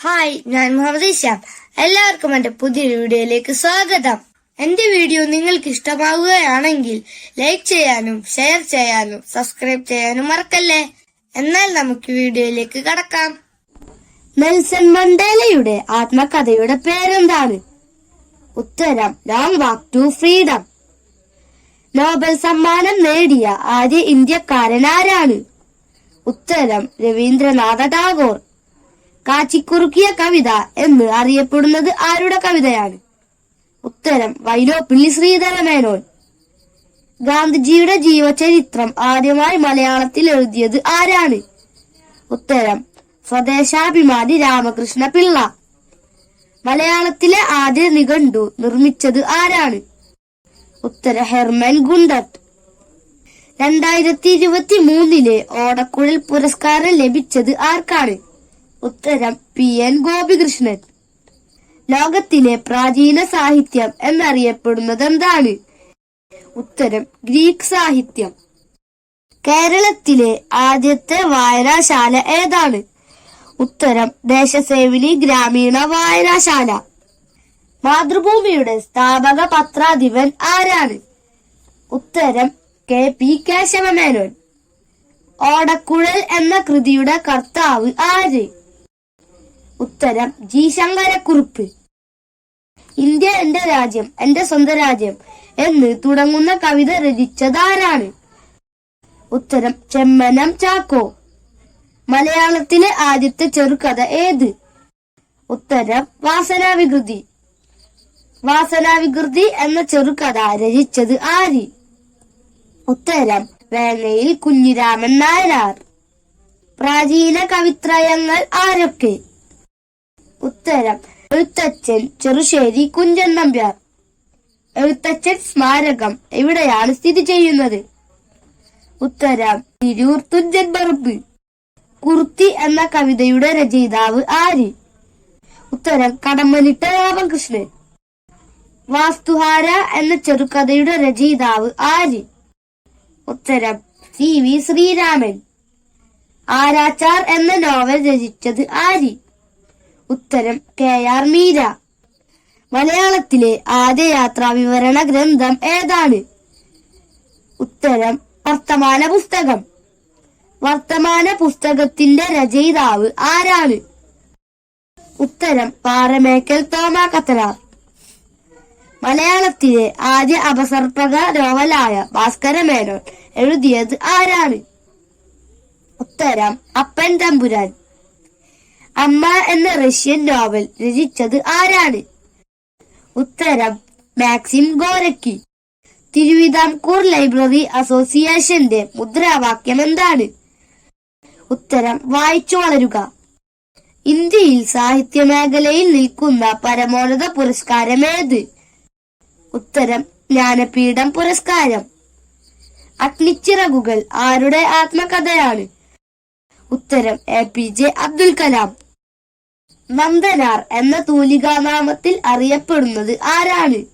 Hi, ഞാൻ മുഹമ്മദ് ഇഷാം. എല്ലാവർക്കും എന്റെ പുതിയൊരു വീഡിയോയിലേക്ക് സ്വാഗതം. എന്റെ വീഡിയോ നിങ്ങൾക്ക് ഇഷ്ടമാവുകയാണെങ്കിൽ ലൈക്ക് ചെയ്യാനും ഷെയർ ചെയ്യാനും സബ്സ്ക്രൈബ് ചെയ്യാനും മറക്കല്ലേ. എന്നാൽ നമുക്ക് വീഡിയോയിലേക്ക് കടക്കാം. നെൽസൺ മണ്ടേലയുടെ ആത്മകഥയുടെ പേരെന്താണ്? ഉത്തരം long walk to freedom. Nobel സമ്മാനം നേടിയ ആദ്യ ഇന്ത്യക്കാരൻ ആരാണ്? ഉത്തരം രവീന്ദ്രനാഥ ടാഗോർ. കാച്ചിക്കുറുക്കിയ കവിത എന്ന് അറിയപ്പെടുന്നത് ആരുടെ കവിതയാണ്? ഉത്തരം വൈലോപ്പിള്ളി ശ്രീധരമേനോൻ. ഗാന്ധിജിയുടെ ജീവചരിത്രം ആദ്യമായി മലയാളത്തിൽ എഴുതിയത് ആരാണ്? ഉത്തരം സ്വദേശാഭിമാനി രാമകൃഷ്ണ പിള്ള. മലയാളത്തിലെ ആദ്യ നിഘണ്ടു നിർമ്മിച്ചത് ആരാണ്? ഉത്തരം ഹെർമൻ ഗുണ്ടർട്ട്. 2023 ഓടക്കുഴൽ പുരസ്കാരം ലഭിച്ചത് ആർക്കാണ്? ഉത്തരം PN ഗോപികൃഷ്ണൻ. ലോകത്തിലെ പ്രാചീന സാഹിത്യം എന്നറിയപ്പെടുന്നത് എന്താണ്? ഉത്തരം ഗ്രീക്ക് സാഹിത്യം. കേരളത്തിലെ ആദ്യത്തെ വായനശാല ഏതാണ്? ഉത്തരം ദേശസേവിനി ഗ്രാമീണ വായനശാല. മാതൃഭൂമിയുടെ സ്ഥാപക പത്രാധിപൻ ആരാണ്? ഉത്തരം KP കേശവമേനോൻ. ഓടക്കുഴൽ എന്ന കൃതിയുടെ കർത്താവ് ആര്? ഉത്തരം G ശങ്കരക്കുറുപ്പ്. ഇന്ത്യ എന്റെ രാജ്യം, എന്റെ സ്വന്തം രാജ്യം എന്ന് തുടങ്ങുന്ന കവിത രചിച്ചതാരാണ്? ഉത്തരം ചെമ്മനം ചാക്കോ. മലയാളത്തിലെ ആദ്യത്തെ ചെറുകഥ ഏത്? ഉത്തരം വാസനാവികൃതി. വാസനാവികൃതി എന്ന ചെറുകഥ രചിച്ചത് ആര്? ഉത്തരം വേങ്ങയിൽ കുഞ്ഞിരാമൻ നായനാർ. പ്രാചീന കവിത്രയങ്ങൾ ആരൊക്കെ? ഉത്തരം എഴുത്തച്ഛൻ ചെറുശ്ശേരി കുഞ്ചൻ നമ്പ്യാർ. എഴുത്തച്ഛൻ സ്മാരകം എവിടെയാണ് സ്ഥിതി ചെയ്യുന്നത്? ഉത്തരം തിരൂർ തുഞ്ചൻ പറമ്പ്. കുർത്തി എന്ന കവിതയുടെ രചയിതാവ് ആര്? ഉത്തരം കടമ്മനിട്ട രാമകൃഷ്ണൻ. വാസ്തുഹാര എന്ന ചെറുകഥയുടെ രചയിതാവ് ആര്? ഉത്തരം CV ശ്രീരാമൻ. ആരാച്ചാർ എന്ന നോവൽ രചിച്ചത് ആര്? ഉത്തരം KR മീര. മലയാളത്തിലെ ആദ്യ യാത്രാ വിവരണ ഗ്രന്ഥം ഏതാണ്? ഉത്തരം വർത്തമാന പുസ്തകം. വർത്തമാന പുസ്തകത്തിന്റെ രചയിതാവ് ആരാണ്? ഉത്തരം പാറമേക്കൽ തോമാക്കത്തനാർ. മലയാളത്തിലെ ആദ്യ അപസർപ്പക നോവലായ ഭാസ്കരമേനോൻ എഴുതിയത് ആരാണ്? ഉത്തരം അപ്പൻ തമ്പുരാൻ. അമ്മ എന്ന റഷ്യൻ നോവൽ രചിച്ചത് ആരാണ്? ഉത്തരം മാക്സിം ഗോരക്കി. തിരുവിതാംകൂർ ലൈബ്രറി അസോസിയേഷന്റെ മുദ്രാവാക്യം എന്താണ്? ഉത്തരം വായിച്ചു വളരുക. ഇന്ത്യയിൽ സാഹിത്യ മേഖലയിൽ നിൽക്കുന്ന പരമോന്നത പുരസ്കാരം ഏത്? ഉത്തരം ജ്ഞാനപീഠം പുരസ്കാരം. അഗ്നിച്ചിറകുകൾ ആരുടെ ആത്മകഥയാണ്? ഉത്തരം APJ അബ്ദുൽ കലാം. നന്ദനാർ എന്ന തൂലികാനാമത്തിൽ അറിയപ്പെടുന്നത് ആരാണ്?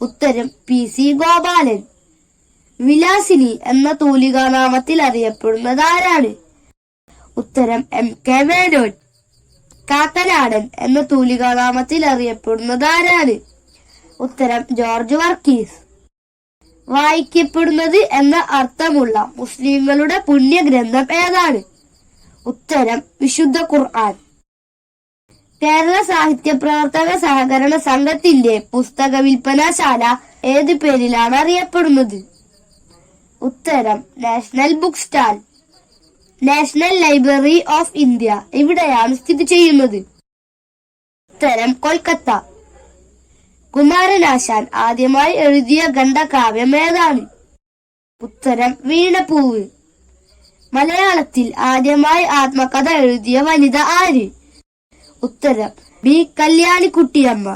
ഉത്തരം PC ഗോപാലൻ. വിലാസിനി എന്ന തൂലികാനാമത്തിൽ അറിയപ്പെടുന്നത് ആരാണ്? ഉത്തരം MK മേനോൻ. കാക്കനാടൻ എന്ന തൂലികാനാമത്തിൽ അറിയപ്പെടുന്നത് ആരാണ്? ഉത്തരം ജോർജ് വർഗീസ്. വായിക്കപ്പെടുന്നത് എന്ന അർത്ഥമുള്ള മുസ്ലിങ്ങളുടെ പുണ്യഗ്രന്ഥം ഏതാണ്? ഉത്തരം വിശുദ്ധ ഖുർആൻ. കേരള സാഹിത്യ പ്രവർത്തക സഹകരണ സംഘത്തിന്റെ പുസ്തക വിൽപ്പനശാല ഏത് പേരിലാണ് അറിയപ്പെടുന്നത്? ഉത്തരം national book stall. National library of India എവിടെയാണ് സ്ഥിതി ചെയ്യുന്നത്? ഉത്തരം കൊൽക്കത്ത. കുമാരനാശാൻ ആദ്യമായി എഴുതിയ ഖണ്ഡകാവ്യം ഏതാണ്? ഉത്തരം വീണപ്പൂവ്. മലയാളത്തിൽ ആദ്യമായി ആത്മകഥ എഴുതിയ വനിത ആര്? ഉത്തരം B കല്യാണിക്കുട്ടിയമ്മ.